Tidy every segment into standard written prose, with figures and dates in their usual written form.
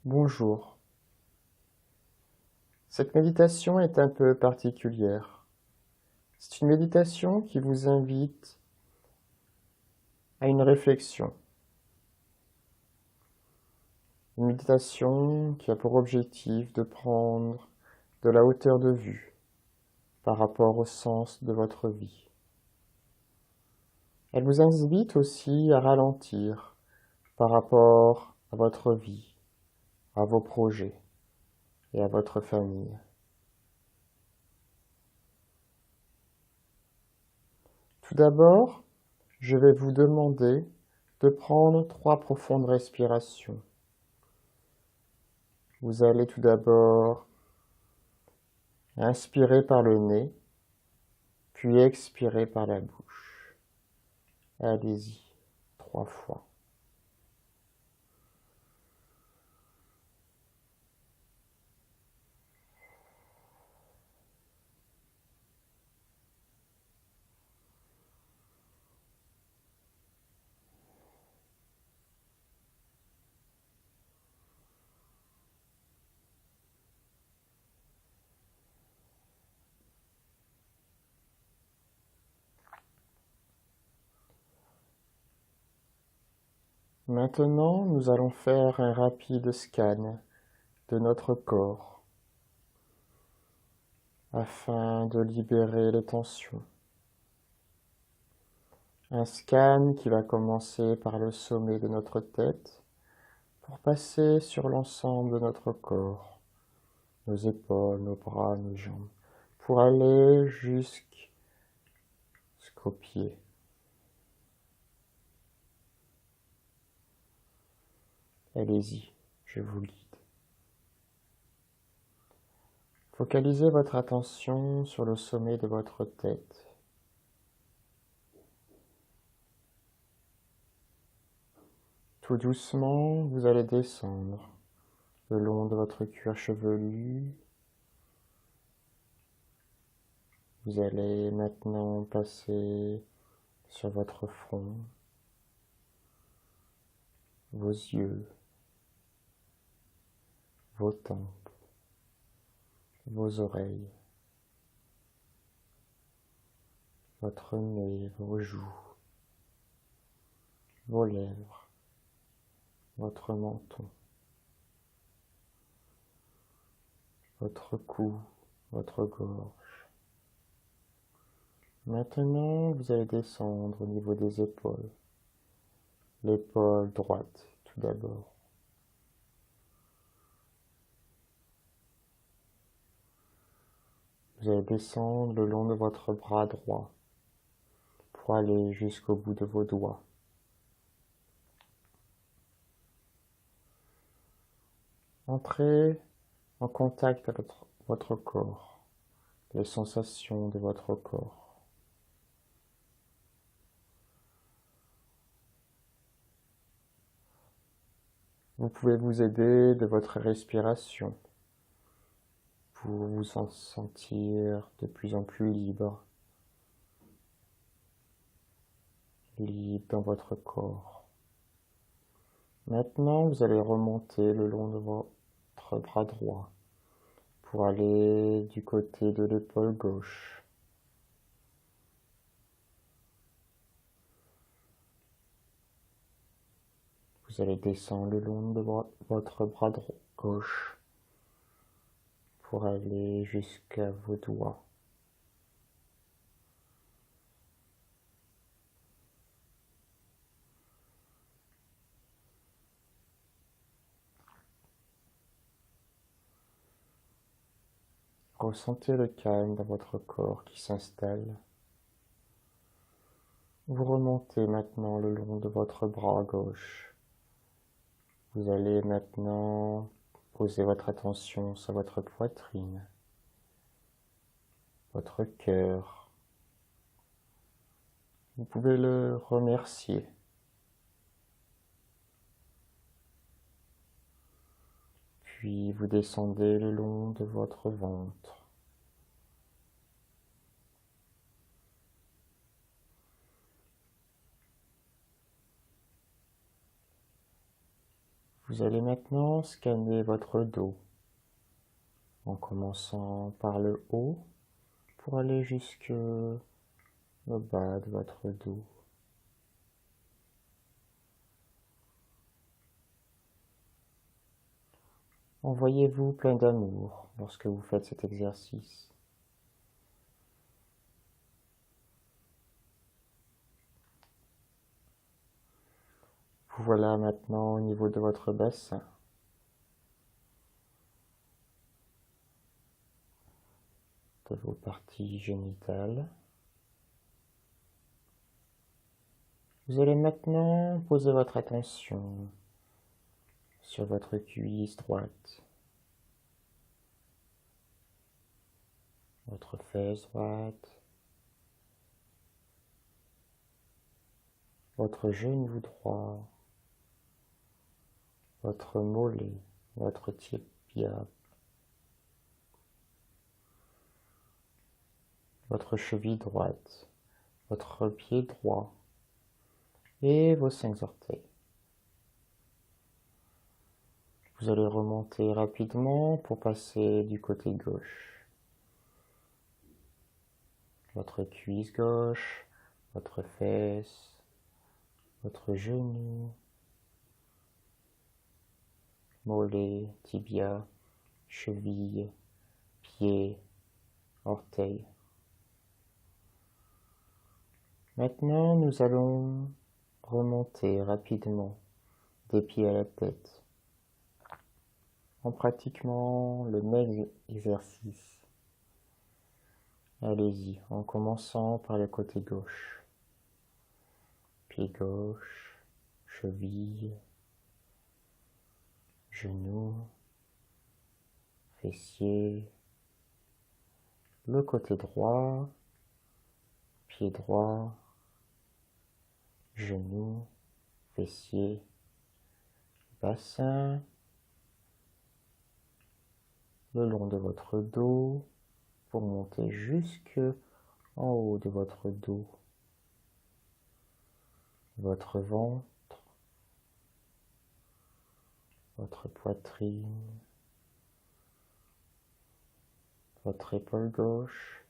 Bonjour. Cette méditation est un peu particulière. C'est une méditation qui vous invite à une réflexion. Une méditation qui a pour objectif de prendre de la hauteur de vue par rapport au sens de votre vie. Elle vous invite aussi à ralentir par rapport à votre vie, à vos projets et à votre famille. Tout d'abord, je vais vous demander de prendre 3 profondes respirations. Vous allez tout d'abord inspirer par le nez, puis expirer par la bouche. Allez-y, 3 fois. Maintenant, nous allons faire un rapide scan de notre corps afin de libérer les tensions. Un scan qui va commencer par le sommet de notre tête pour passer sur l'ensemble de notre corps, nos épaules, nos bras, nos jambes, pour aller jusqu'aux pieds. Allez-y, je vous guide. Focalisez votre attention sur le sommet de votre tête. Tout doucement, vous allez descendre le long de votre cuir chevelu. Vous allez maintenant passer sur votre front, vos yeux, vos tempes, vos oreilles, votre nez, vos joues, vos lèvres, votre menton, votre cou, votre gorge. Maintenant, vous allez descendre au niveau des épaules. L'épaule droite, tout d'abord. Vous allez descendre le long de votre bras droit pour aller jusqu'au bout de vos doigts. Entrez en contact avec votre corps, les sensations de votre corps. Vous pouvez vous aider de votre respiration pour vous en sentir de plus en plus libre dans votre corps. Maintenant, vous allez remonter le long de votre bras droit pour aller du côté de l'épaule gauche. Vous allez descendre le long de votre bras gauche pour aller jusqu'à vos doigts. Ressentez le calme dans votre corps qui s'installe. Vous remontez maintenant le long de votre bras gauche. Vous allez maintenant poser votre attention sur votre poitrine, votre cœur. Vous pouvez le remercier. Puis vous descendez le long de votre ventre. Vous allez maintenant scanner votre dos en commençant par le haut pour aller jusque au bas de votre dos. Envoyez-vous plein d'amour lorsque vous faites cet exercice. Vous voilà maintenant au niveau de votre bassin. De vos parties génitales. Vous allez maintenant poser votre attention sur votre cuisse droite, votre fesse droite, votre genou droit, votre mollet, votre tibia, votre cheville droite, votre pied droit et vos 5 orteils. Vous allez remonter rapidement pour passer du côté gauche. Votre cuisse gauche, votre fesse, votre genou, mollet, tibia, cheville, pied, orteil. Maintenant, nous allons remonter rapidement des pieds à la tête en pratiquant le même exercice. Allez-y, en commençant par le côté gauche. Pied gauche, cheville, genou, fessier, le côté droit, pied droit, genou, fessier, bassin, le long de votre dos pour monter jusque en haut de votre dos, votre ventre, votre poitrine, votre épaule gauche,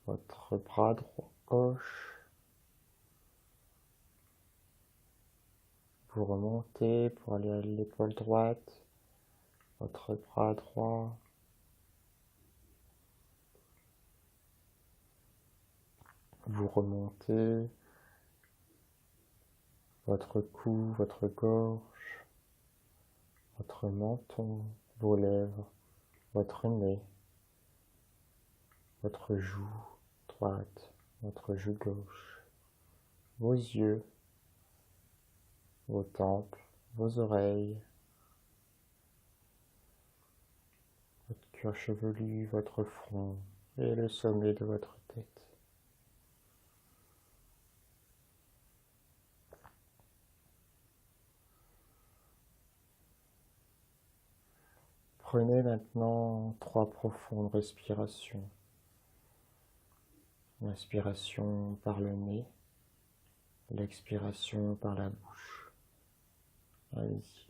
votre bras droit gauche. Vous remontez pour aller à l'épaule droite, votre bras droit, vous remontez votre cou, votre gorge, votre menton, vos lèvres, votre nez, votre joue droite, votre joue gauche, vos yeux, vos tempes, vos oreilles, votre cuir chevelu, votre front et le sommet de votre tête. Prenez maintenant 3 profondes respirations. L'inspiration par le nez, l'expiration par la bouche. Allez-y.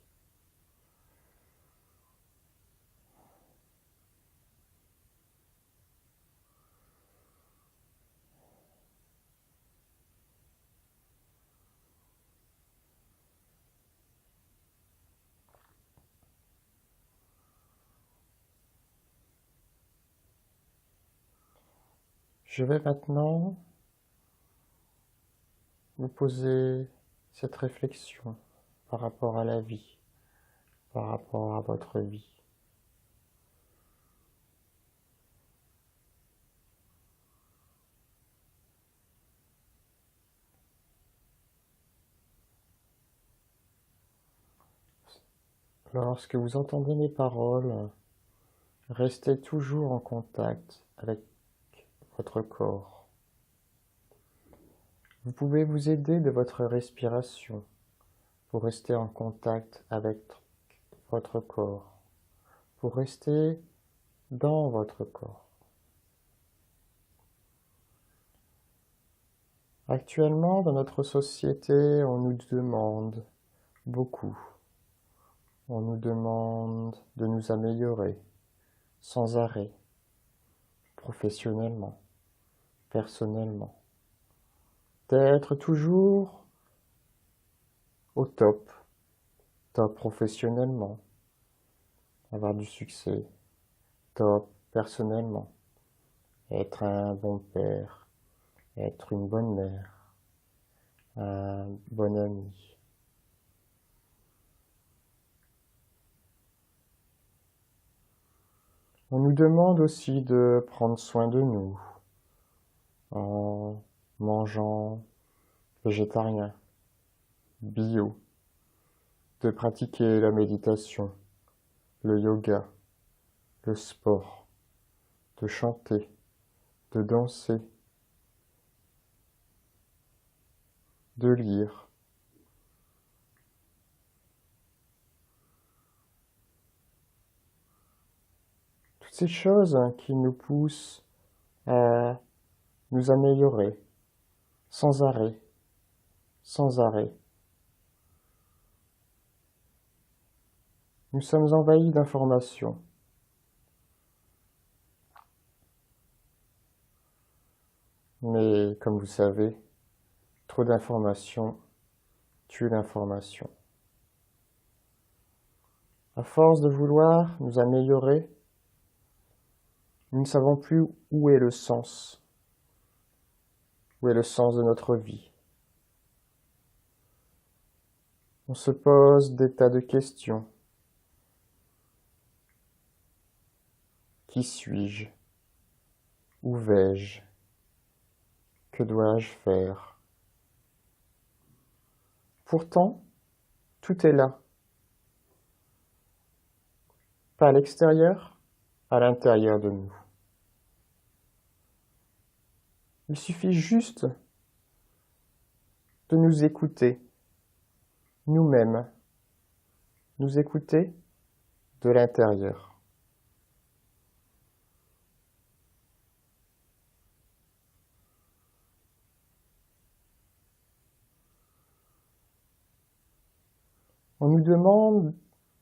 Je vais maintenant vous poser cette réflexion par rapport à la vie, par rapport à votre vie. Lorsque vous entendez mes paroles, restez toujours en contact avec votre corps. Vous pouvez vous aider de votre respiration pour rester en contact avec votre corps, pour rester dans votre corps. Actuellement, dans notre société, on nous demande beaucoup On nous demande de nous améliorer sans arrêt, professionnellement, personnellement, d'être toujours au top professionnellement, avoir du succès, top personnellement, être un bon père, être une bonne mère, un bon ami. On nous demande aussi de prendre soin de nous en mangeant végétarien, bio, de pratiquer la méditation, le yoga, le sport, de chanter, de danser, de lire. Toutes ces choses qui nous poussent à nous améliorer sans arrêt, sans arrêt. Nous sommes envahis d'informations. Mais comme vous savez, trop d'informations tue l'information. À force de vouloir nous améliorer, nous ne savons plus où est le sens. Où est le sens de notre vie? On se pose des tas de questions. Qui suis-je? Où vais-je? Que dois-je faire? Pourtant, tout est là. Pas à l'extérieur, à l'intérieur de nous. Il suffit juste de nous écouter, nous-mêmes, nous écouter de l'intérieur. On nous demande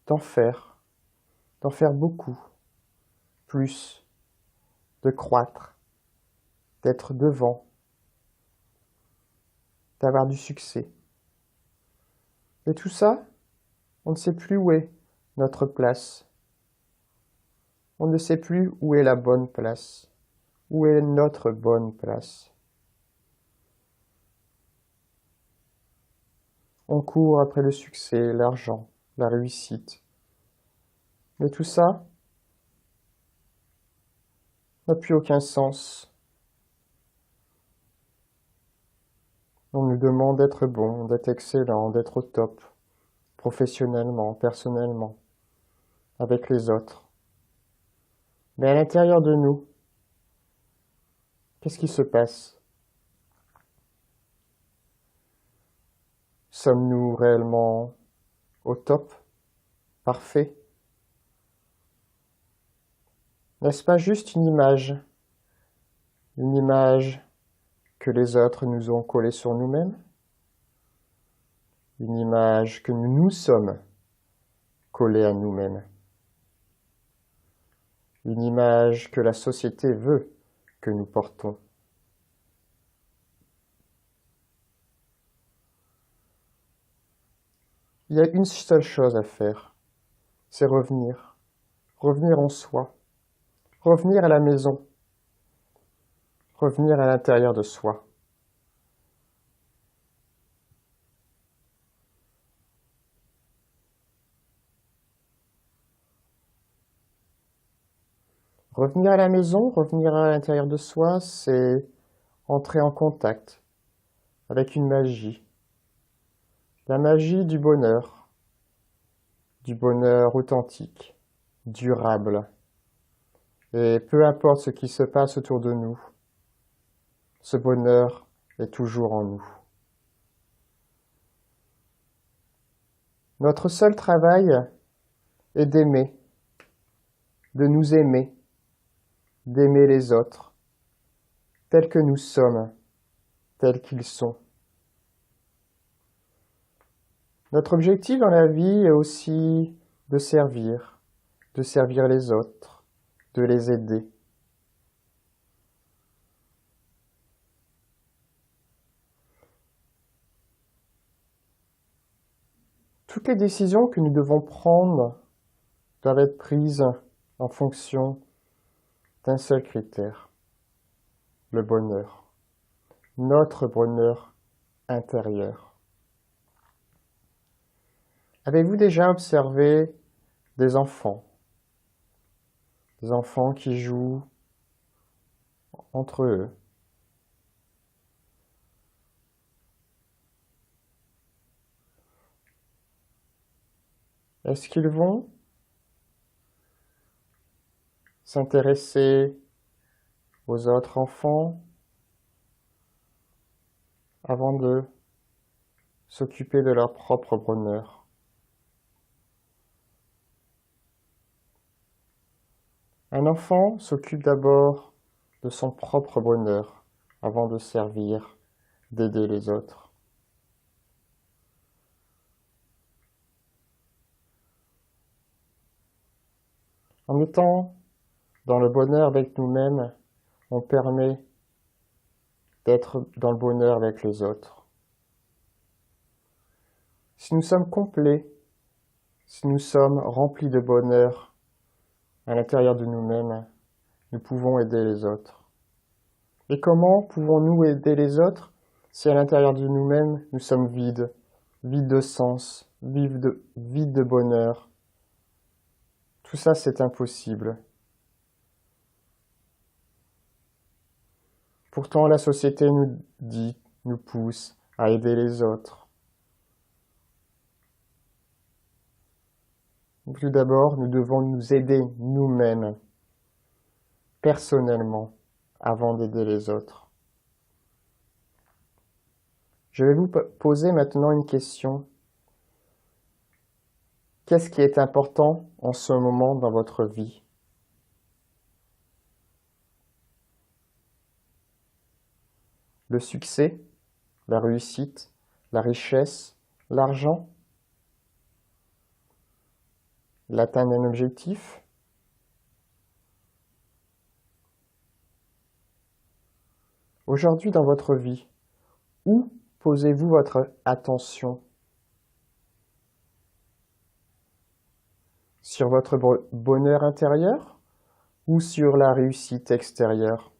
d'en faire beaucoup, plus, de croître, d'être devant, d'avoir du succès. Et tout ça, on ne sait plus où est notre place. On ne sait plus où est la bonne place, où est notre bonne place. On court après le succès, l'argent, la réussite. Mais tout ça n'a plus aucun sens. On nous demande d'être bon, d'être excellent, d'être au top, professionnellement, personnellement, avec les autres. Mais à l'intérieur de nous, qu'est-ce qui se passe? Sommes-nous réellement au top, parfait? N'est-ce pas juste une image que les autres nous ont collée sur nous-mêmes? Une image que nous nous sommes collés à nous-mêmes? Une image que la société veut que nous portons? Il y a une seule chose à faire, c'est revenir en soi, revenir à la maison, revenir à l'intérieur de soi. Revenir à la maison, revenir à l'intérieur de soi, c'est entrer en contact avec une magie. La magie du bonheur authentique, durable. Et peu importe ce qui se passe autour de nous, ce bonheur est toujours en nous. Notre seul travail est d'aimer, de nous aimer, d'aimer les autres, tels que nous sommes, tels qu'ils sont. Notre objectif dans la vie est aussi de servir les autres, de les aider. Toutes les décisions que nous devons prendre doivent être prises en fonction d'un seul critère, le bonheur, notre bonheur intérieur. Avez-vous déjà observé des enfants qui jouent entre eux? Est-ce qu'ils vont s'intéresser aux autres enfants avant de s'occuper de leur propre bonheur? Un enfant s'occupe d'abord de son propre bonheur avant de servir, d'aider les autres. En étant dans le bonheur avec nous-mêmes, on permet d'être dans le bonheur avec les autres. Si nous sommes complets, si nous sommes remplis de bonheur à l'intérieur de nous-mêmes, nous pouvons aider les autres. Et comment pouvons-nous aider les autres si à l'intérieur de nous-mêmes, nous sommes vides, vides de sens, vides de bonheur? Tout ça, c'est impossible. Pourtant, la société nous pousse à aider les autres. Tout d'abord, nous devons nous aider nous-mêmes, personnellement, avant d'aider les autres. Je vais vous poser maintenant une question. Qu'est-ce qui est important en ce moment dans votre vie? Le succès, la réussite, la richesse, l'argent, l'atteinte d'un objectif? Aujourd'hui dans votre vie, où posez-vous votre attention? Sur votre bonheur intérieur ou sur la réussite extérieure?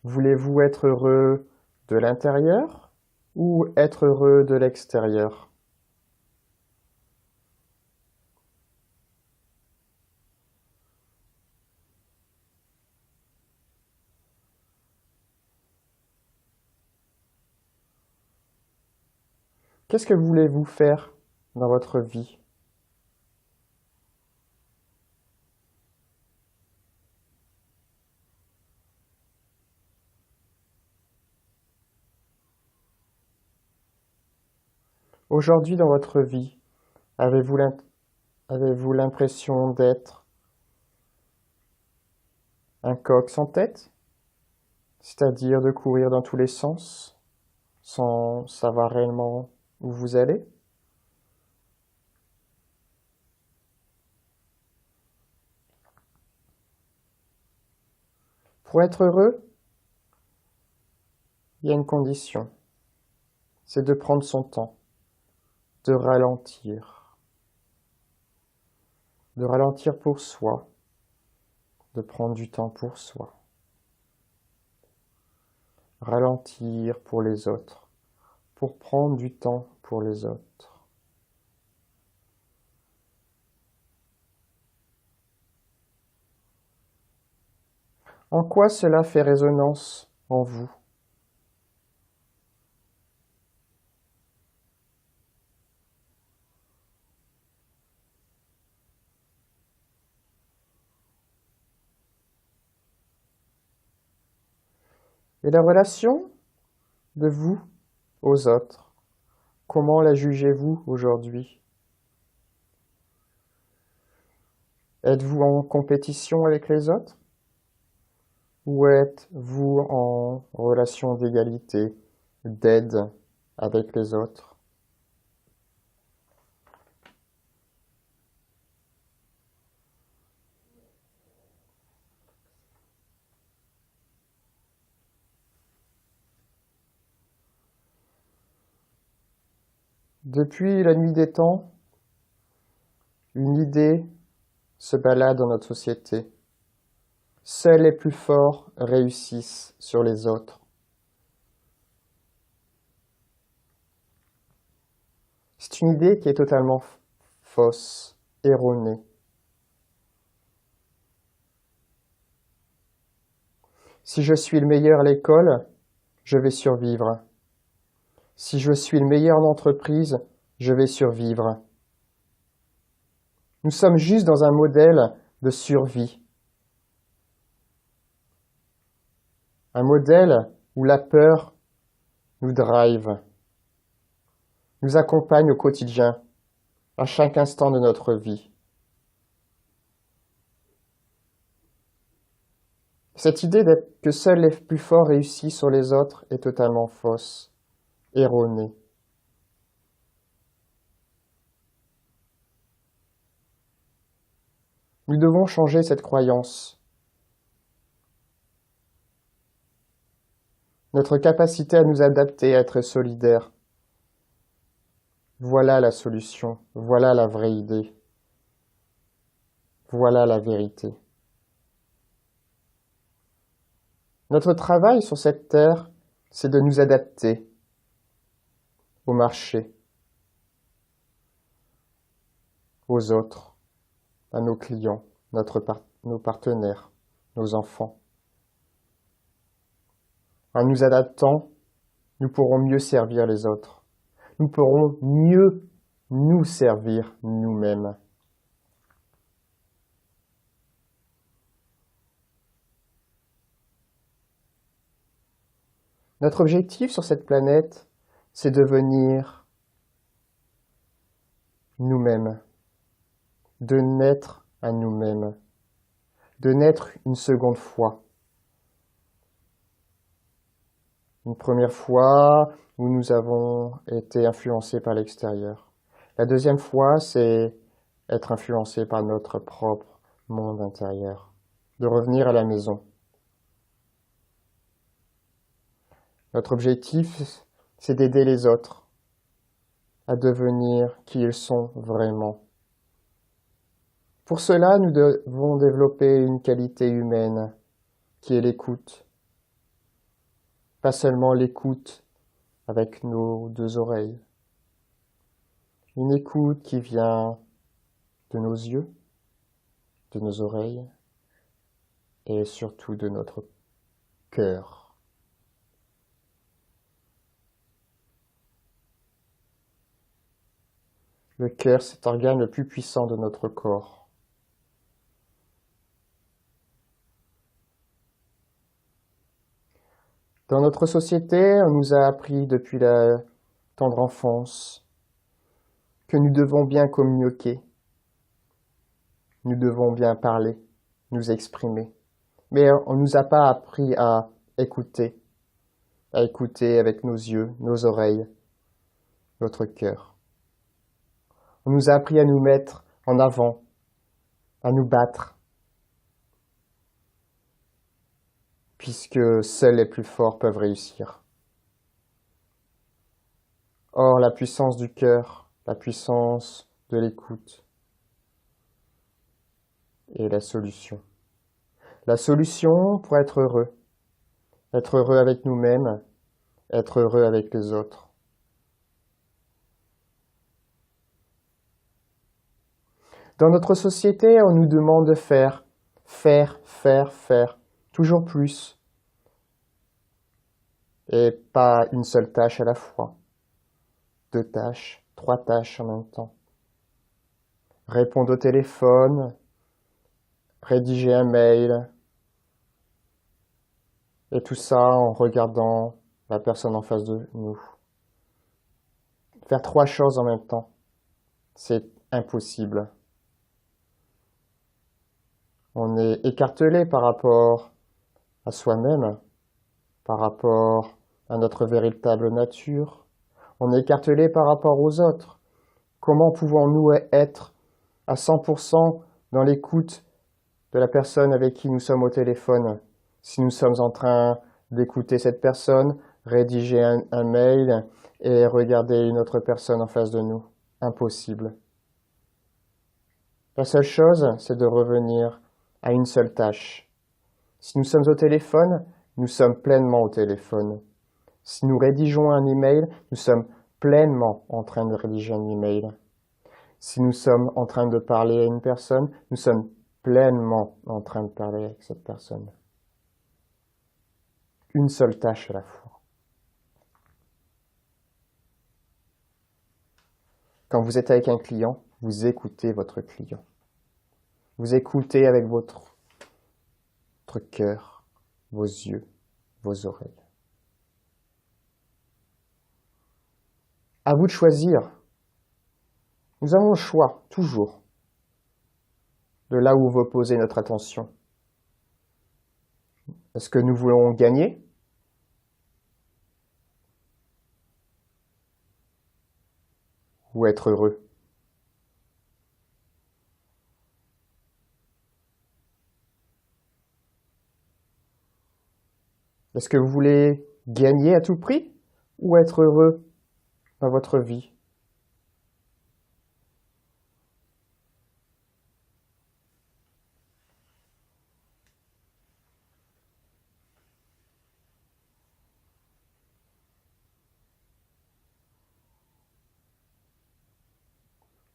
Voulez-vous être heureux de l'intérieur ou être heureux de l'extérieur? Qu'est-ce que voulez-vous faire dans votre vie? Aujourd'hui dans votre vie, avez-vous l'impression d'être un coq sans tête, c'est-à-dire de courir dans tous les sens, sans savoir réellement où vous allez? Pour être heureux, il y a une condition, c'est de prendre son temps, de ralentir pour soi, de prendre du temps pour soi, ralentir pour les autres, pour prendre du temps pour les autres. En quoi cela fait résonance en vous? Et la relation de vous aux autres, comment la jugez-vous aujourd'hui? Êtes-vous en compétition avec les autres? Où êtes-vous en relation d'égalité, d'aide avec les autres? Depuis la nuit des temps, une idée se balade dans notre société. Seuls les plus forts réussissent sur les autres. C'est une idée qui est totalement fausse, erronée. Si je suis le meilleur à l'école, je vais survivre. Si je suis le meilleur en entreprise, je vais survivre. Nous sommes juste dans un modèle de survie. Un modèle où la peur nous drive, nous accompagne au quotidien, à chaque instant de notre vie. Cette idée que seuls les plus forts réussissent sur les autres est totalement fausse, erronée. Nous devons changer cette croyance. Notre capacité à nous adapter, à être solidaires. Voilà la solution, voilà la vraie idée. Voilà la vérité. Notre travail sur cette terre, c'est de nous adapter au marché, aux autres, à nos clients, nos partenaires, nos enfants. En nous adaptant, nous pourrons mieux servir les autres. Nous pourrons mieux nous servir nous-mêmes. Notre objectif sur cette planète, c'est devenir nous-mêmes, de naître à nous-mêmes, de naître une seconde fois. Une première fois où nous avons été influencés par l'extérieur. La deuxième fois, c'est être influencé par notre propre monde intérieur, de revenir à la maison. Notre objectif, c'est d'aider les autres à devenir qui ils sont vraiment. Pour cela, nous devons développer une qualité humaine qui est l'écoute. Pas seulement l'écoute avec nos deux oreilles. Une écoute qui vient de nos yeux, de nos oreilles et surtout de notre cœur. Le cœur, c'est l'organe le plus puissant de notre corps. Dans notre société, on nous a appris depuis la tendre enfance que nous devons bien communiquer, nous devons bien parler, nous exprimer. Mais on ne nous a pas appris à écouter avec nos yeux, nos oreilles, notre cœur. On nous a appris à nous mettre en avant, à nous battre, puisque seuls les plus forts peuvent réussir. Or, la puissance du cœur, la puissance de l'écoute est la solution. La solution pour être heureux avec nous-mêmes, être heureux avec les autres. Dans notre société, on nous demande de faire, toujours plus. Et pas une seule tâche à la fois. 2 tâches, 3 tâches en même temps. Répondre au téléphone, rédiger un mail, et tout ça en regardant la personne en face de nous. Faire 3 choses en même temps, c'est impossible. On est écartelé par rapport à soi-même par rapport à notre véritable nature. On est écartelé par rapport aux autres. Comment pouvons-nous être à 100% dans l'écoute de la personne avec qui nous sommes au téléphone si nous sommes en train d'écouter cette personne, rédiger un mail et regarder une autre personne en face de nous? Impossible. La seule chose, c'est de revenir à une seule tâche. Si nous sommes au téléphone, nous sommes pleinement au téléphone. Si nous rédigeons un email, nous sommes pleinement en train de rédiger un email. Si nous sommes en train de parler à une personne, nous sommes pleinement en train de parler avec cette personne. Une seule tâche à la fois. Quand vous êtes avec un client, vous écoutez votre client. Vous écoutez avec votre cœur, vos yeux, vos oreilles. À vous de choisir. Nous avons le choix, toujours, de là où on veut poser notre attention. Est-ce que nous voulons gagner? Ou être heureux? Est-ce que vous voulez gagner à tout prix ou être heureux dans votre vie?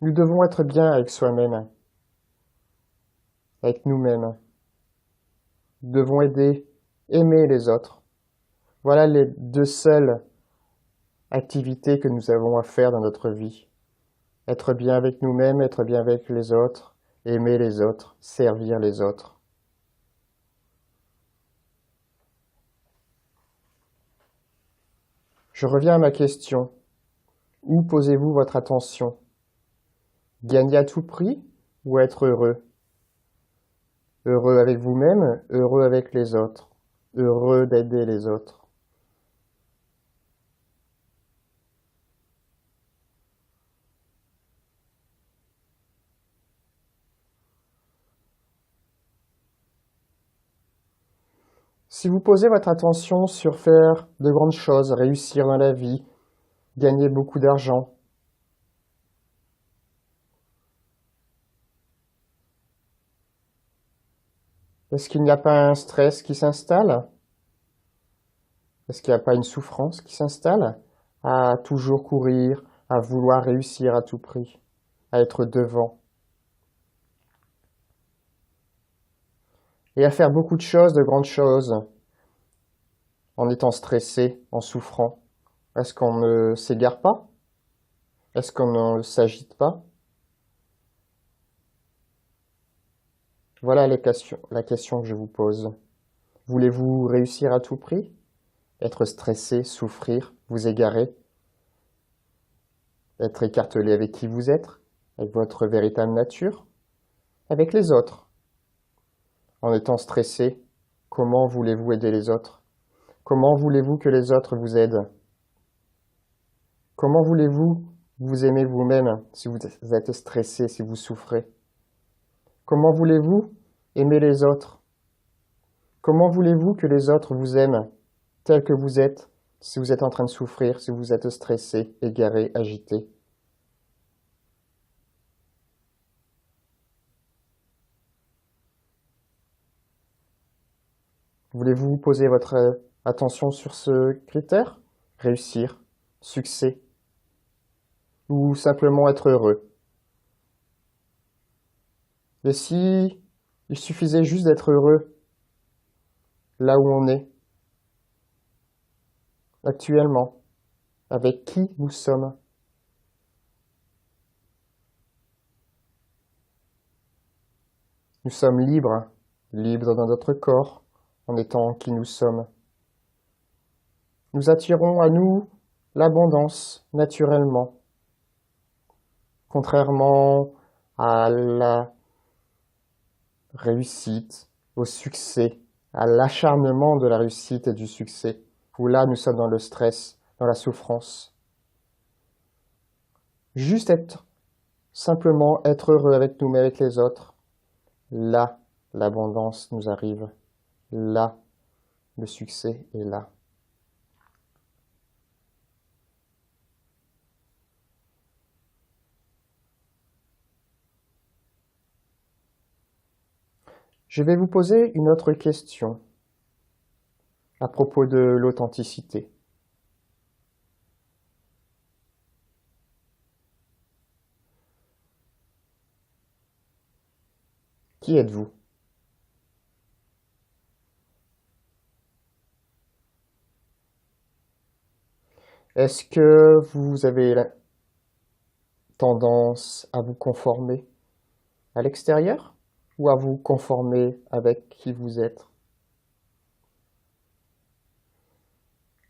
Nous devons être bien avec soi-même, avec nous-mêmes. Nous devons aimer les autres. Voilà les deux seules activités que nous avons à faire dans notre vie. Être bien avec nous-mêmes, être bien avec les autres, aimer les autres, servir les autres. Je reviens à ma question. Où posez-vous votre attention? Gagner à tout prix ou être heureux? Heureux avec vous-même, heureux avec les autres, heureux d'aider les autres. Si vous posez votre attention sur faire de grandes choses, réussir dans la vie, gagner beaucoup d'argent, est-ce qu'il n'y a pas un stress qui s'installe? Est-ce qu'il n'y a pas une souffrance qui s'installe à toujours courir, à vouloir réussir à tout prix, à être devant et à faire beaucoup de choses, de grandes choses, en étant stressé, en souffrant? Est-ce qu'on ne s'égare pas? Est-ce qu'on ne s'agite pas? Voilà la question que je vous pose. Voulez-vous réussir à tout prix? Être stressé, souffrir, vous égarer? Être écartelé avec qui vous êtes? Avec votre véritable nature? Avec les autres? En étant stressé, comment voulez-vous aider les autres? Comment voulez-vous que les autres vous aident? Comment voulez-vous vous aimer vous-même si vous êtes stressé, si vous souffrez? Comment voulez-vous aimer les autres? Comment voulez-vous que les autres vous aiment tel que vous êtes si vous êtes en train de souffrir, si vous êtes stressé, égaré, agité? Voulez-vous poser votre attention sur ce critère? Réussir, succès, ou simplement être heureux? Et si il suffisait juste d'être heureux là où on est, actuellement, avec qui nous sommes? Nous sommes libres, libres dans notre corps, en étant qui nous sommes. Nous attirons à nous l'abondance naturellement, contrairement à la réussite, au succès, à l'acharnement de la réussite et du succès, où là nous sommes dans le stress, dans la souffrance. Juste être, simplement être heureux avec nous, mais avec les autres, là, l'abondance nous arrive, là, le succès est là. Je vais vous poser une autre question à propos de l'authenticité. Qui êtes-vous? Est-ce que vous avez la tendance à vous conformer à l'extérieur ou à vous conformer avec qui vous êtes?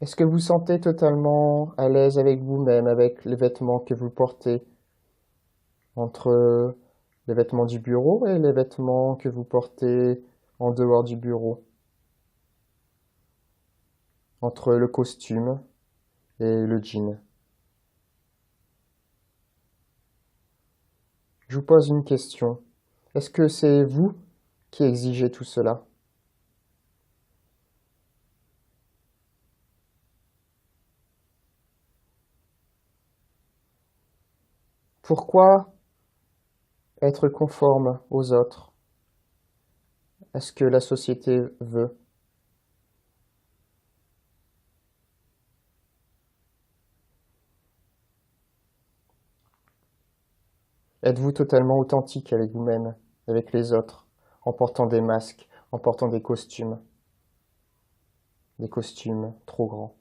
Est-ce que vous sentez totalement à l'aise avec vous-même, avec les vêtements que vous portez, entre les vêtements du bureau et les vêtements que vous portez en dehors du bureau, entre le costume et le jean? Je vous pose une question. Est-ce que c'est vous qui exigez tout cela? Pourquoi être conforme aux autres? Est-ce que la société veut? Êtes-vous totalement authentique avec vous-même, avec les autres, en portant des masques, en portant des costumes trop grands?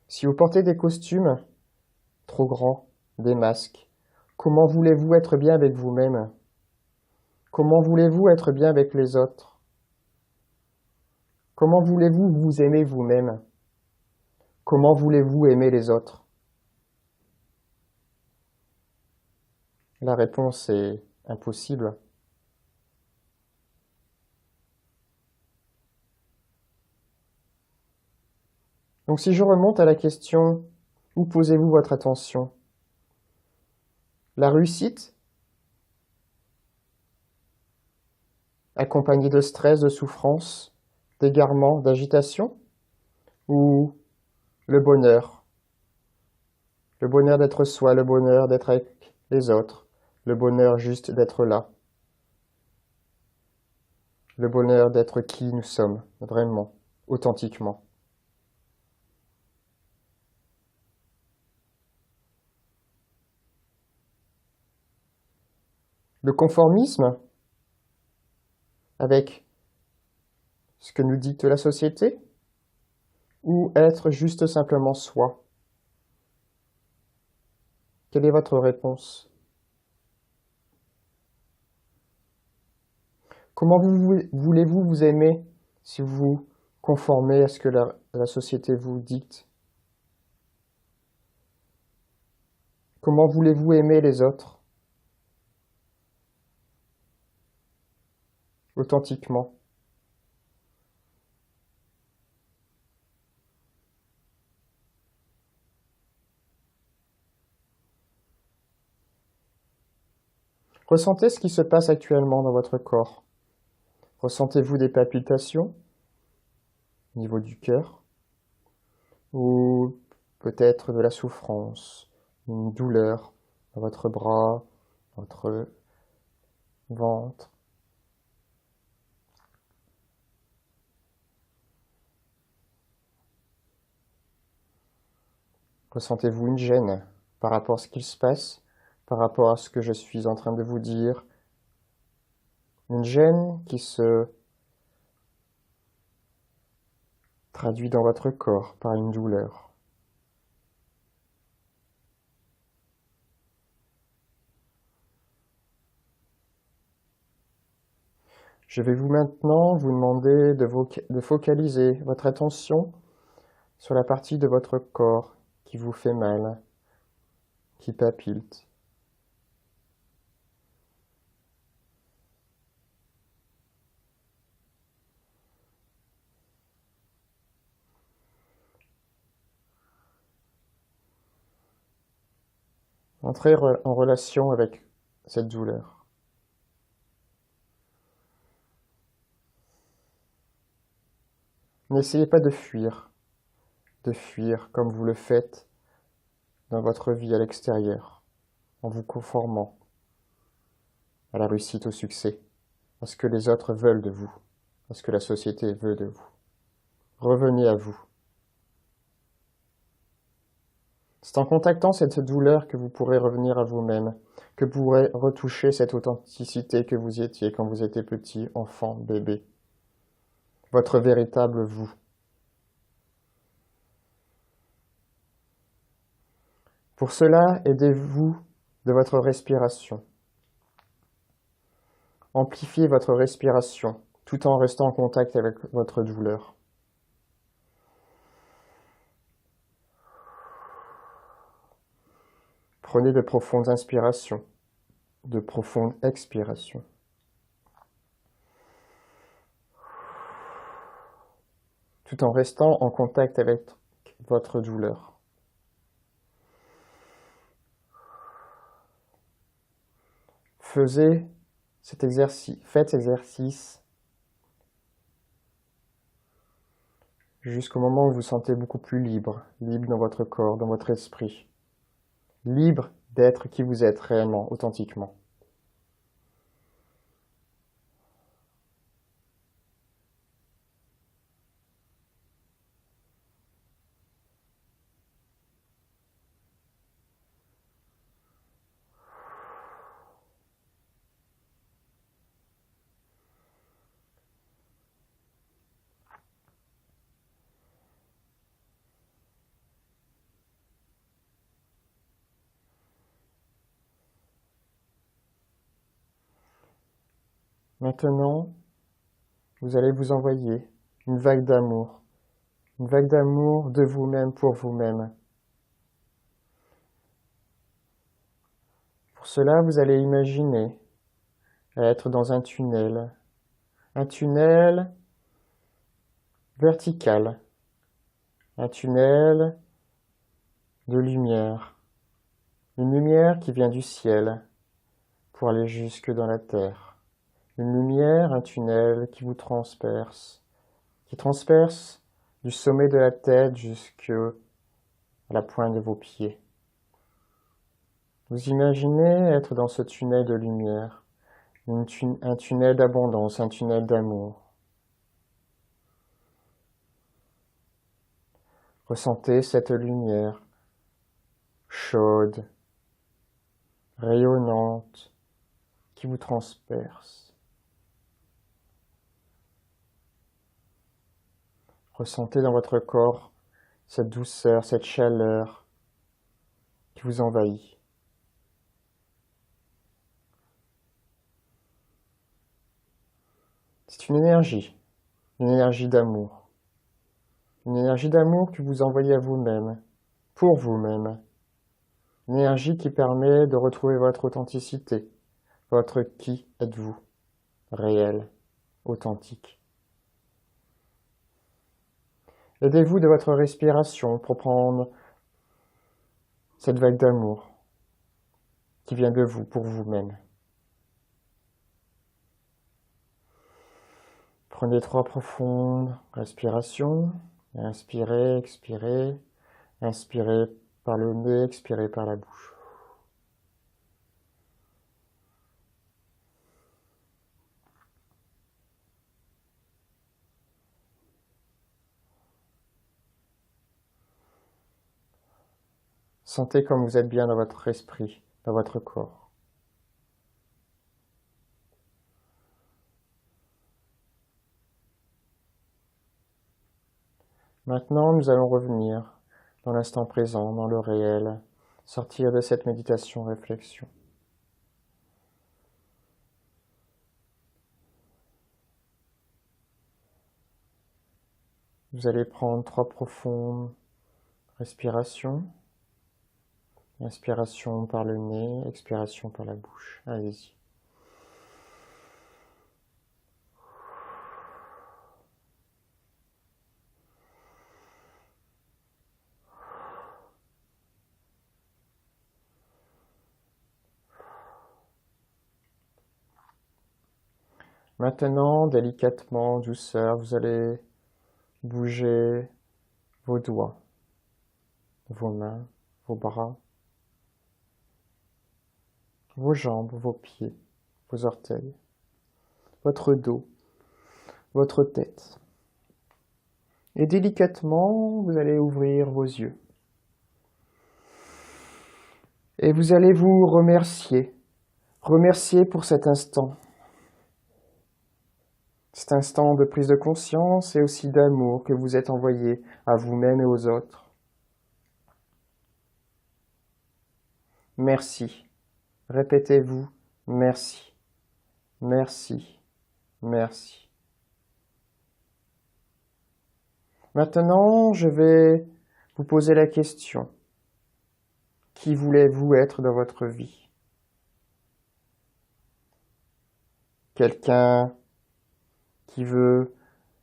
Si vous portez des costumes trop grands, des masques, comment voulez-vous être bien avec vous-même? Comment voulez-vous être bien avec les autres? Comment voulez-vous vous aimer vous-même? Comment voulez-vous aimer les autres? La réponse est impossible. Donc si je remonte à la question, où posez-vous votre attention? La réussite, accompagnée de stress, de souffrance, d'égarement, d'agitation, ou le bonheur? Le bonheur d'être soi, le bonheur d'être avec les autres, le bonheur juste d'être là, le bonheur d'être qui nous sommes, vraiment, authentiquement. Le conformisme, avec ce que nous dicte la société, ou être juste simplement soi? Quelle est votre réponse? Comment voulez-vous vous aimer si vous vous conformez à ce que la société vous dicte? Comment voulez-vous aimer les autres authentiquement? Ressentez ce qui se passe actuellement dans votre corps. Ressentez-vous des palpitations au niveau du cœur ou peut-être de la souffrance, une douleur dans votre bras, votre ventre? Ressentez-vous une gêne par rapport à ce qu'il se passe, par rapport à ce que je suis en train de vous dire? Une gêne qui se traduit dans votre corps par une douleur. Je vais maintenant vous demander de focaliser votre attention sur la partie de votre corps qui vous fait mal, qui palpite. Entrez en relation avec cette douleur. N'essayez pas de fuir comme vous le faites dans votre vie à l'extérieur, en vous conformant à la réussite, au succès, à ce que les autres veulent de vous, à ce que la société veut de vous. Revenez à vous. C'est en contactant cette douleur que vous pourrez revenir à vous-même, que vous pourrez retoucher cette authenticité que vous étiez quand vous étiez petit, enfant, bébé. Votre véritable vous. Pour cela, aidez-vous de votre respiration. Amplifiez votre respiration tout en restant en contact avec votre douleur. Prenez de profondes inspirations, de profondes expirations. Tout en restant en contact avec votre douleur. Faites cet exercice jusqu'au moment où vous vous sentez beaucoup plus libre, libre dans votre corps, dans votre esprit, libre d'être qui vous êtes réellement, authentiquement. Maintenant, vous allez vous envoyer une vague d'amour de vous-même pour vous-même. Pour cela, vous allez imaginer être dans un tunnel vertical, un tunnel de lumière, une lumière qui vient du ciel pour aller jusque dans la terre. Une lumière, un tunnel qui vous transperce, du sommet de la tête jusqu'à la pointe de vos pieds. Vous imaginez être dans ce tunnel de lumière, un tunnel d'abondance, un tunnel d'amour. Ressentez cette lumière chaude, rayonnante, qui vous transperce. Ressentez dans votre corps cette douceur, cette chaleur qui vous envahit. C'est une énergie d'amour. Une énergie d'amour que vous envoyez à vous-même, pour vous-même. Une énergie qui permet de retrouver votre authenticité, votre qui êtes-vous, réel, authentique. Aidez-vous de votre respiration pour prendre cette vague d'amour qui vient de vous, pour vous-même. Prenez 3 profondes respirations. Inspirez, expirez. Inspirez par le nez, expirez par la bouche. Sentez comme vous êtes bien dans votre esprit, dans votre corps. Maintenant, nous allons revenir dans l'instant présent, dans le réel, sortir de cette méditation-réflexion. Vous allez prendre 3 profondes respirations. Inspiration par le nez, expiration par la bouche. Allez-y. Maintenant, délicatement, douceur, vous allez bouger vos doigts, vos mains, vos bras, vos jambes, vos pieds, vos orteils, votre dos, votre tête. Et délicatement, vous allez ouvrir vos yeux. Et vous allez vous remercier. Remercier pour cet instant. Cet instant de prise de conscience et aussi d'amour que vous êtes envoyé à vous-même et aux autres. Merci. Répétez-vous, merci, merci, merci. Maintenant, je vais vous poser la question. Qui voulez-vous être dans votre vie? Quelqu'un qui veut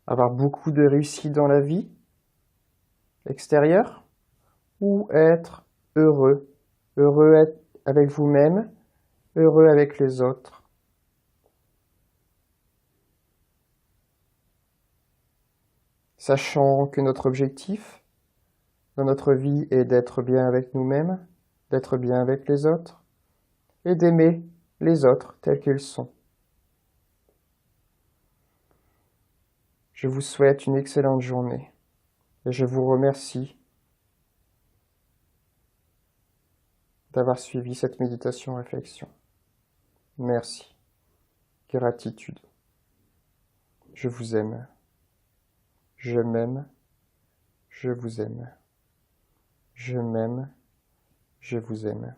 avoir beaucoup de réussite dans la vie extérieure? Ou être heureux? Heureux avec vous-même, heureux avec les autres? Sachant que notre objectif dans notre vie est d'être bien avec nous-mêmes, d'être bien avec les autres, et d'aimer les autres tels qu'ils sont. Je vous souhaite une excellente journée et je vous remercie d'avoir suivi cette méditation-réflexion. Merci. Gratitude. Je vous aime. Je m'aime. Je vous aime. Je m'aime. Je vous aime.